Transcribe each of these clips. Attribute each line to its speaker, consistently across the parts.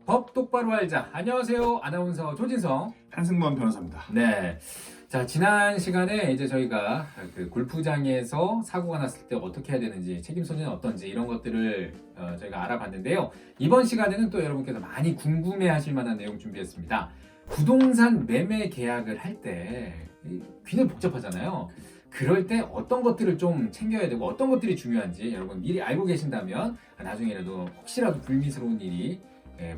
Speaker 1: 법 똑바로 알자. 안녕하세요. 아나운서 조진성.
Speaker 2: 한승범 변호사입니다.
Speaker 1: 네. 자, 지난 시간에 이제 저희가 그 골프장에서 사고가 났을 때 어떻게 해야 되는지, 책임 소재는 어떤지 이런 것들을 저희가 알아봤는데요. 이번 시간에는 또 여러분께서 많이 궁금해 하실 만한 내용 준비했습니다. 부동산 매매 계약을 할 때 굉장히 복잡하잖아요. 그럴 때 어떤 것들을 좀 챙겨야 되고 어떤 것들이 중요한지 여러분 미리 알고 계신다면 나중에라도 혹시라도 불미스러운 일이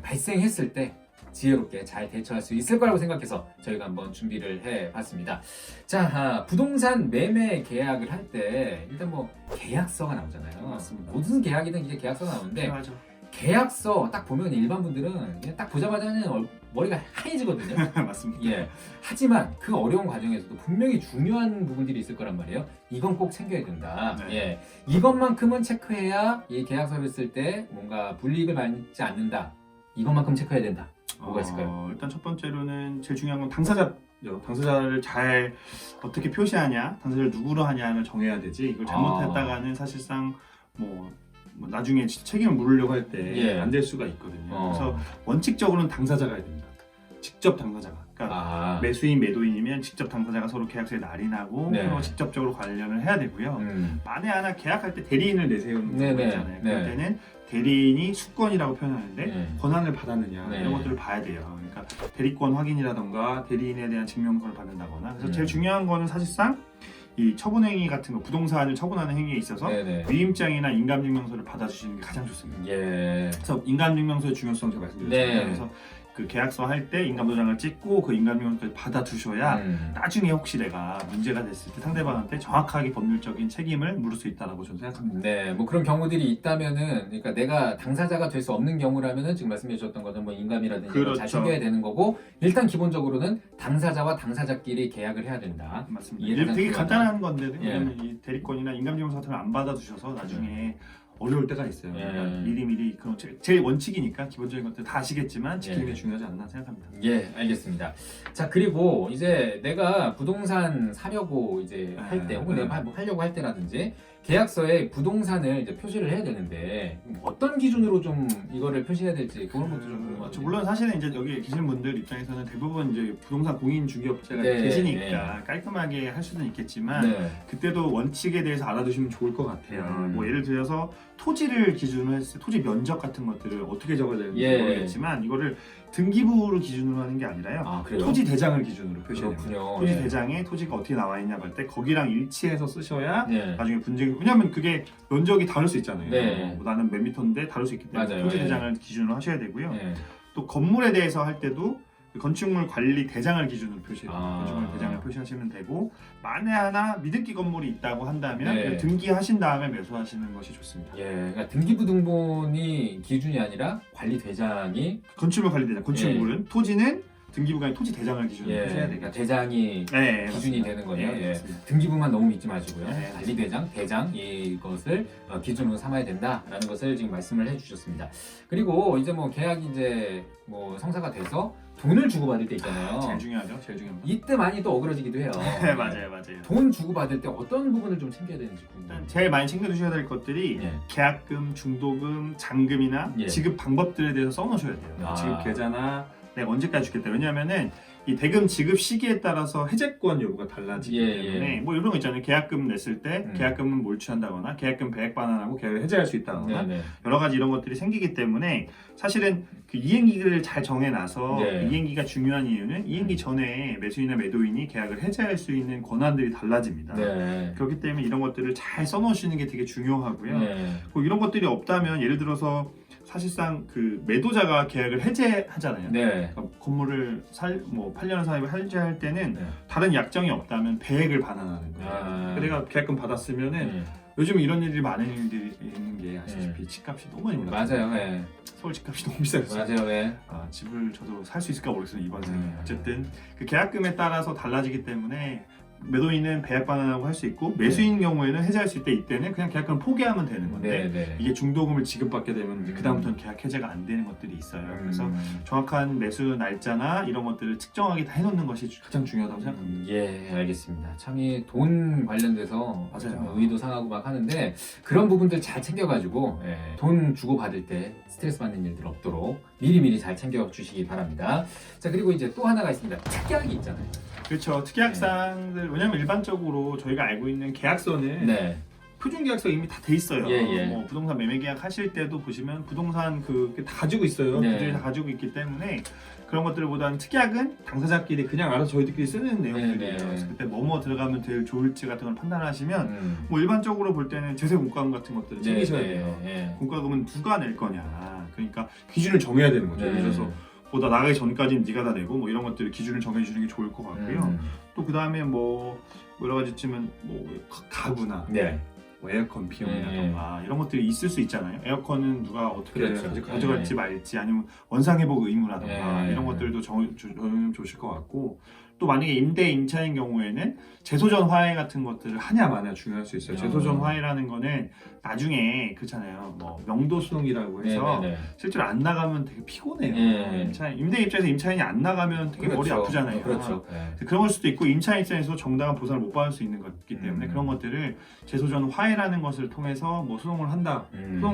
Speaker 1: 발생했을 때 지혜롭게 잘 대처할 수 있을 거라고 생각해서 저희가 한번 준비를 해봤습니다. 자, 부동산 매매 계약을 할 때 일단 뭐 계약서가 나오잖아요.
Speaker 2: 맞습니다.
Speaker 1: 모든 계약이든 이제 계약서가 나오는데
Speaker 2: 맞아.
Speaker 1: 계약서 딱 보면 일반 분들은 그냥 딱 보자마자는 머리가 하얘지거든요.
Speaker 2: 맞습니다.
Speaker 1: 예. 하지만 그 어려운 과정에서도 분명히 중요한 부분들이 있을 거란 말이에요. 이건 꼭 챙겨야 된다.
Speaker 2: 네.
Speaker 1: 예. 이것만큼은 체크해야 이 계약서를 쓸 때 뭔가 불이익을 받지 않는다. 이것만큼 체크해야 된다. 뭐가 있을까요?
Speaker 2: 일단 첫 번째로는 제일 중요한 건 당사자죠. 당사자를 잘 어떻게 표시하냐, 당사자를 누구로 하냐를 정해야 되지. 이걸 잘못했다가는 사실상 뭐 나중에 책임을 물으려고 할 때 안 될 수가 있거든요. 그래서 원칙적으로는 당사자가 해야 됩니다. 직접 당사자가. 그러니까 매수인, 매도인이면 직접 당사자가 서로 계약서에 날인하고 서로 직접적으로 관련을 해야 되고요. 만에 하나 계약할 때 대리인을 내세우는 경우가 있잖아요. 그럴 때는 대리인이 수권이라고 표현하는데 권한을 받았느냐 이런 것들을 봐야 돼요. 그러니까 대리권 확인이라던가 대리인에 대한 증명서를 받는다거나. 그래서 제일 중요한 거는 사실상 이 처분행위 같은 거, 부동산을 처분하는 행위에 있어서 위임장이나 인감증명서를 받아주시는 게 가장 좋습니다. 그래서 인감증명서의 중요성 제가 말씀드렸잖아요. 그래서 그 계약서 할 때 인감도장을 찍고 그 인감증명서를 받아두셔야 나중에 혹시 내가 문제가 됐을 때 상대방한테 정확하게 법률적인 책임을 물을 수 있다고 저는 생각합니다.
Speaker 1: 네, 뭐 그런 경우들이 있다면은, 그러니까 내가 당사자가 될 수 없는 경우라면은 지금 말씀해 주셨던 것은 뭐 인감이라든지 이런 잘 챙겨야 되는 거고, 일단 기본적으로는 당사자와 당사자끼리 계약을 해야 된다.
Speaker 2: 맞습니다. 이게 되게 간단한 건데, 왜냐면 이 대리권이나 인감증명서 같은 걸 안 받아두셔서 나중에 어려울 때가 있어요. 그러니까 미리미리 그런 제일 원칙이니까 기본적인 것들 다 아시겠지만 지키는 게 중요하지 않나 생각합니다.
Speaker 1: 예, 알겠습니다. 자, 그리고 이제 내가 부동산 사려고 이제 할 때, 혹은 내가 뭐 하려고 할 때라든지 계약서에 부동산을 이제 표시를 해야 되는데 어떤 기준으로 좀 이거를 표시해야 될지 그런 것도 좀 궁금하죠.
Speaker 2: 물론 사실은 이제 여기 계신 분들 입장에서는 대부분 이제 부동산 공인 중개업체가 계시니까 깔끔하게 할 수는 있겠지만 그때도 원칙에 대해서 알아두시면 좋을 것 같아요. 뭐 예를 들어서 토지를 기준으로 했을 때 토지 면적 같은 것들을 어떻게 적어야 되는지 모르겠지만 이거를 등기부를 기준으로 하는 게 아니라요. 토지 대장을 기준으로 표시해요. 토지 대장에 토지가 어떻게 나와 있냐고 할 때 거기랑 일치해서 쓰셔야 나중에 분쟁이, 왜냐면 그게 면적이 다를 수 있잖아요. 뭐 나는 몇 미터인데 다를 수 있기 때문에 토지 대장을 기준으로 하셔야 되고요. 또 건물에 대해서 할 때도 건축물 관리 대장을 기준으로 표시해요. 건축물 대장을 표시하시면 되고, 만에 하나 미등기 건물이 있다고 한다면 등기하신 다음에 매수하시는 것이 좋습니다.
Speaker 1: 그러니까 등기부 등본이 기준이 아니라 관리 대장이
Speaker 2: 건축물 관리 대장, 건축물은 토지는 등기부가 아니라 토지 대장을 기준으로 표시해야 되겠죠.
Speaker 1: 대장이 기준이 되는 거네요. 등기부만 너무 믿지 마시고요. 관리 대장, 대장 이것을 기준으로 삼아야 된다라는 것을 지금 말씀을 해주셨습니다. 그리고 이제 뭐 계약이 이제 뭐 성사가 돼서 돈을 주고받을 때 있잖아요.
Speaker 2: 제일 중요하죠. 제일 중요합니다.
Speaker 1: 이때 많이 또 어그러지기도 해요.
Speaker 2: 맞아요.
Speaker 1: 돈 주고받을 때 어떤 부분을 좀 챙겨야 되는지 궁금해요.
Speaker 2: 제일 많이 챙겨두셔야 될 것들이 계약금, 중도금, 잔금이나 지급 방법들에 대해서 써놓으셔야 돼요. 지급 계좌나 내가 언제까지 주겠다. 왜냐하면은 이 대금 지급 시기에 따라서 해제권 여부가 달라지기 때문에 뭐 이런 거 있잖아요. 계약금 냈을 때 계약금은 몰취한다거나 계약금 배액 반환하고 계약을 해제할 수 있다거나 여러 가지 이런 것들이 생기기 때문에 사실은 그 이행기를 잘 정해놔서 이행기가 중요한 이유는 이행기 전에 매수인이나 매도인이 계약을 해제할 수 있는 권한들이 달라집니다. 그렇기 때문에 이런 것들을 잘 써놓으시는 게 되게 중요하고요. 뭐 이런 것들이 없다면 예를 들어서 사실상 그 매도자가 계약을 해제하잖아요. 그러니까 건물을 뭐 8년을 사입을 해제할 때는 다른 약정이 없다면 배액을 반환하는 거예요. 내가 계약금 받았으면은 요즘 이런 일들이 많은 일들이 있는 게 아시다시피 집값이 너무 많이 올랐어요.
Speaker 1: 맞아요.
Speaker 2: 서울 집값이 너무 비싸졌어요.
Speaker 1: 맞아요.
Speaker 2: 집을 저도 살 수 있을까 모르겠어요 이번 생에. 어쨌든 그 계약금에 따라서 달라지기 때문에 매도인은 배약 반환하고 할 수 있고 매수인 경우에는 해지할 수 있을 때 이때는 그냥 계약금을 포기하면 되는 건데
Speaker 1: 네.
Speaker 2: 이게 중도금을 지급받게 되면 이제 그다음부터는 계약 해제가 안 되는 것들이 있어요. 그래서 정확한 매수 날짜나 이런 것들을 측정하게 다 해놓는 것이 가장 중요하다고 생각합니다.
Speaker 1: 예, 알겠습니다. 참 이 돈 관련돼서
Speaker 2: 맞아요.
Speaker 1: 좀 의의도 상하고 막 하는데 그런 부분들 잘 챙겨가지고 돈 주고 받을 때 스트레스 받는 일들 없도록 미리미리 잘 챙겨 주시기 바랍니다. 자, 그리고 이제 또 하나가 있습니다. 특약이 있잖아요.
Speaker 2: 그렇죠. 특약사항들 왜냐면 일반적으로 저희가 알고 있는 계약서는
Speaker 1: 네.
Speaker 2: 표준 계약서 이미 다 돼 있어요.
Speaker 1: 예.
Speaker 2: 뭐 부동산 매매 계약 하실 때도 보시면 부동산 다 가지고 있어요.
Speaker 1: 네.
Speaker 2: 그들이 다 가지고 있기 때문에 그런 것들보다는 특약은 당사자끼리 그냥 알아서 저희들끼리 쓰는 내용들이에요.
Speaker 1: 네.
Speaker 2: 그래서 그때 뭐뭐 들어가면 제일 좋을지 같은 걸 판단하시면 뭐 일반적으로 볼 때는 제세 공과금 같은 것들을 챙기셔야 돼요. 공과금은 누가 낼 거냐. 그러니까 기준을 정해야 되는 거죠. 예를 들어서 보다 나가기 전까지는 네가 다 내고 뭐 이런 것들 기준을 정해주는 게 좋을 것 같고요. 또 그 다음에 뭐 여러 가지 쯤은 뭐 가구나 뭐 에어컨 비용이라던가 이런 것들이 있을 수 있잖아요. 에어컨은 누가 어떻게
Speaker 1: 그렇죠.
Speaker 2: 가져갈지 말지 아니면 원상회복 의무라던가
Speaker 1: 예.
Speaker 2: 이런 것들도 정해주면 좋으실 것 같고 또 만약에 임대 임차인 경우에는 재소전 화해 같은 것들을 하냐 마냐 중요할 수 있어요. 재소전 화해라는 거는 나중에 그렇잖아요. 뭐 명도 수용이라고 해서 실제로 안 나가면 되게 피곤해요. 임대 입장에서 임차인이 안 나가면 되게 머리 아프잖아요.
Speaker 1: 그렇죠.
Speaker 2: 그런 걸 수도 있고 임차인 입장에서 정당한 보상을 못 받을 수 있는 거기 때문에 그런 것들을 재소전 화해라는 것을 통해서 뭐 소송을 한다.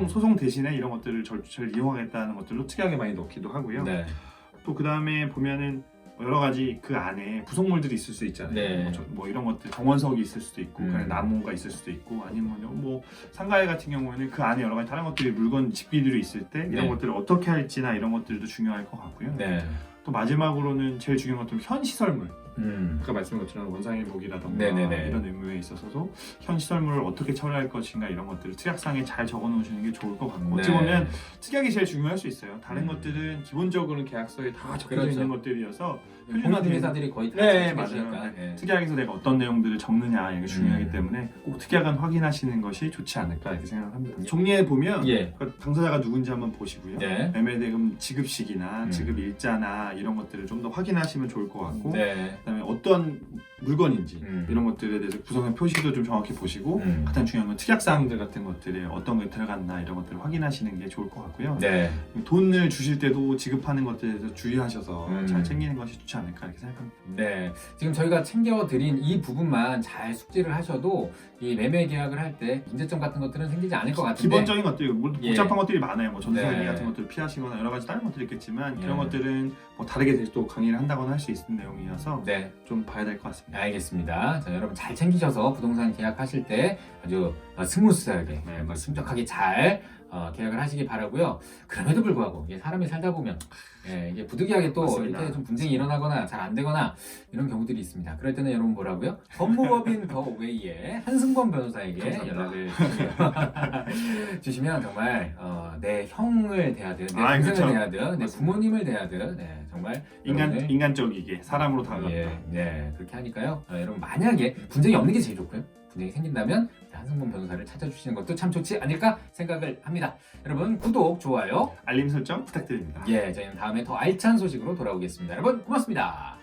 Speaker 2: 소송 대신에 이런 것들을 절차를 이용하겠다는 것들로 특이하게 많이 넣기도 하고요. 또 그 다음에 보면은 여러 가지 그 안에 구성물들이 있을 수 있잖아요. 뭐 이런 것들 정원석이 있을 수도 있고 그냥 나무가 있을 수도 있고 아니면 뭐 상가에 같은 경우에는 그 안에 여러 가지 다른 것들이 물건 집기들이 있을 때 이런 것들을 어떻게 할지나 이런 것들도 중요할 것 같고요. 또 마지막으로는 제일 중요한 것들은 현 시설물. 아까 말씀한 것처럼 원상회복이라던가 이런 의무에 있어서도 현 시설물을 어떻게 처리할 것인가 이런 것들을 특약상에 잘 적어 놓으시는 게 좋을 것 같고 어찌 보면 특약이 제일 중요할 수 있어요. 다른 것들은 기본적으로는 계약서에 다 적혀져 있는 것들이어서
Speaker 1: 공인중개 회사들이 거의 다
Speaker 2: 맞아요. 특약에서 내가 어떤 내용들을 적느냐 이게 중요하기 때문에 꼭 특약은 확인하시는 것이 좋지 않을까 이렇게 생각합니다. 정리해 보면 당사자가 누군지 한번 보시고요. 매매대금 지급 시기나 지급 일자나 이런 것들을 좀 더 확인하시면 좋을 것 같고 그다음에 어떤 물건인지 이런 것들에 대해서 구성의 표시도 좀 정확히 보시고 가장 중요한 건 특약사항들 같은 것들에 어떤 게 들어갔나 이런 것들을 확인하시는 게 좋을 것 같고요. 돈을 주실 때도 지급하는 것들에 대해서 주의하셔서 잘 챙기는 것이 좋지 않을까 이렇게 생각합니다.
Speaker 1: 지금 저희가 챙겨드린 이 부분만 잘 숙지를 하셔도 이 매매 계약을 할 때 문제점 같은 것들은 생기지 않을 것 같은데
Speaker 2: 기본적인 것들이 복잡한 것들이 많아요. 뭐 전세 사기 같은 것들을 피하시거나 여러 가지 다른 것들이 있겠지만 그런 것들은 뭐 다르게 또 강의를 한다거나 할 수 있는 내용이어서 좀 봐야 될 것 같습니다.
Speaker 1: 알겠습니다. 자, 여러분 잘 챙기셔서 부동산 계약하실 때 아주 스무스하게 순적하게 잘 계약을 하시기 바라고요. 그럼에도 불구하고 사람이 살다 보면 이게 부득이하게 또
Speaker 2: 맞습니다.
Speaker 1: 이렇게 좀 분쟁이 일어나거나 잘 안 되거나 이런 경우들이 있습니다. 그럴 때는 여러분 뭐라고요? 법무법인 더 웨이의 한승범 변호사에게 연락을 주시면 정말 내 형을 대하든 내 동생을 대하든 내 부모님을 대하든 정말
Speaker 2: 인간적이게 사람으로 다가간다.
Speaker 1: 그렇게 하니까요. 여러분 만약에 분쟁이 없는 게 제일 좋고요. 분쟁이 생긴다면 한승범 변호사를 찾아주시는 것도 참 좋지 않을까 생각을 합니다. 여러분 구독, 좋아요,
Speaker 2: 알림 설정 부탁드립니다.
Speaker 1: 저희는 다음에 더 알찬 소식으로 돌아오겠습니다. 여러분 고맙습니다.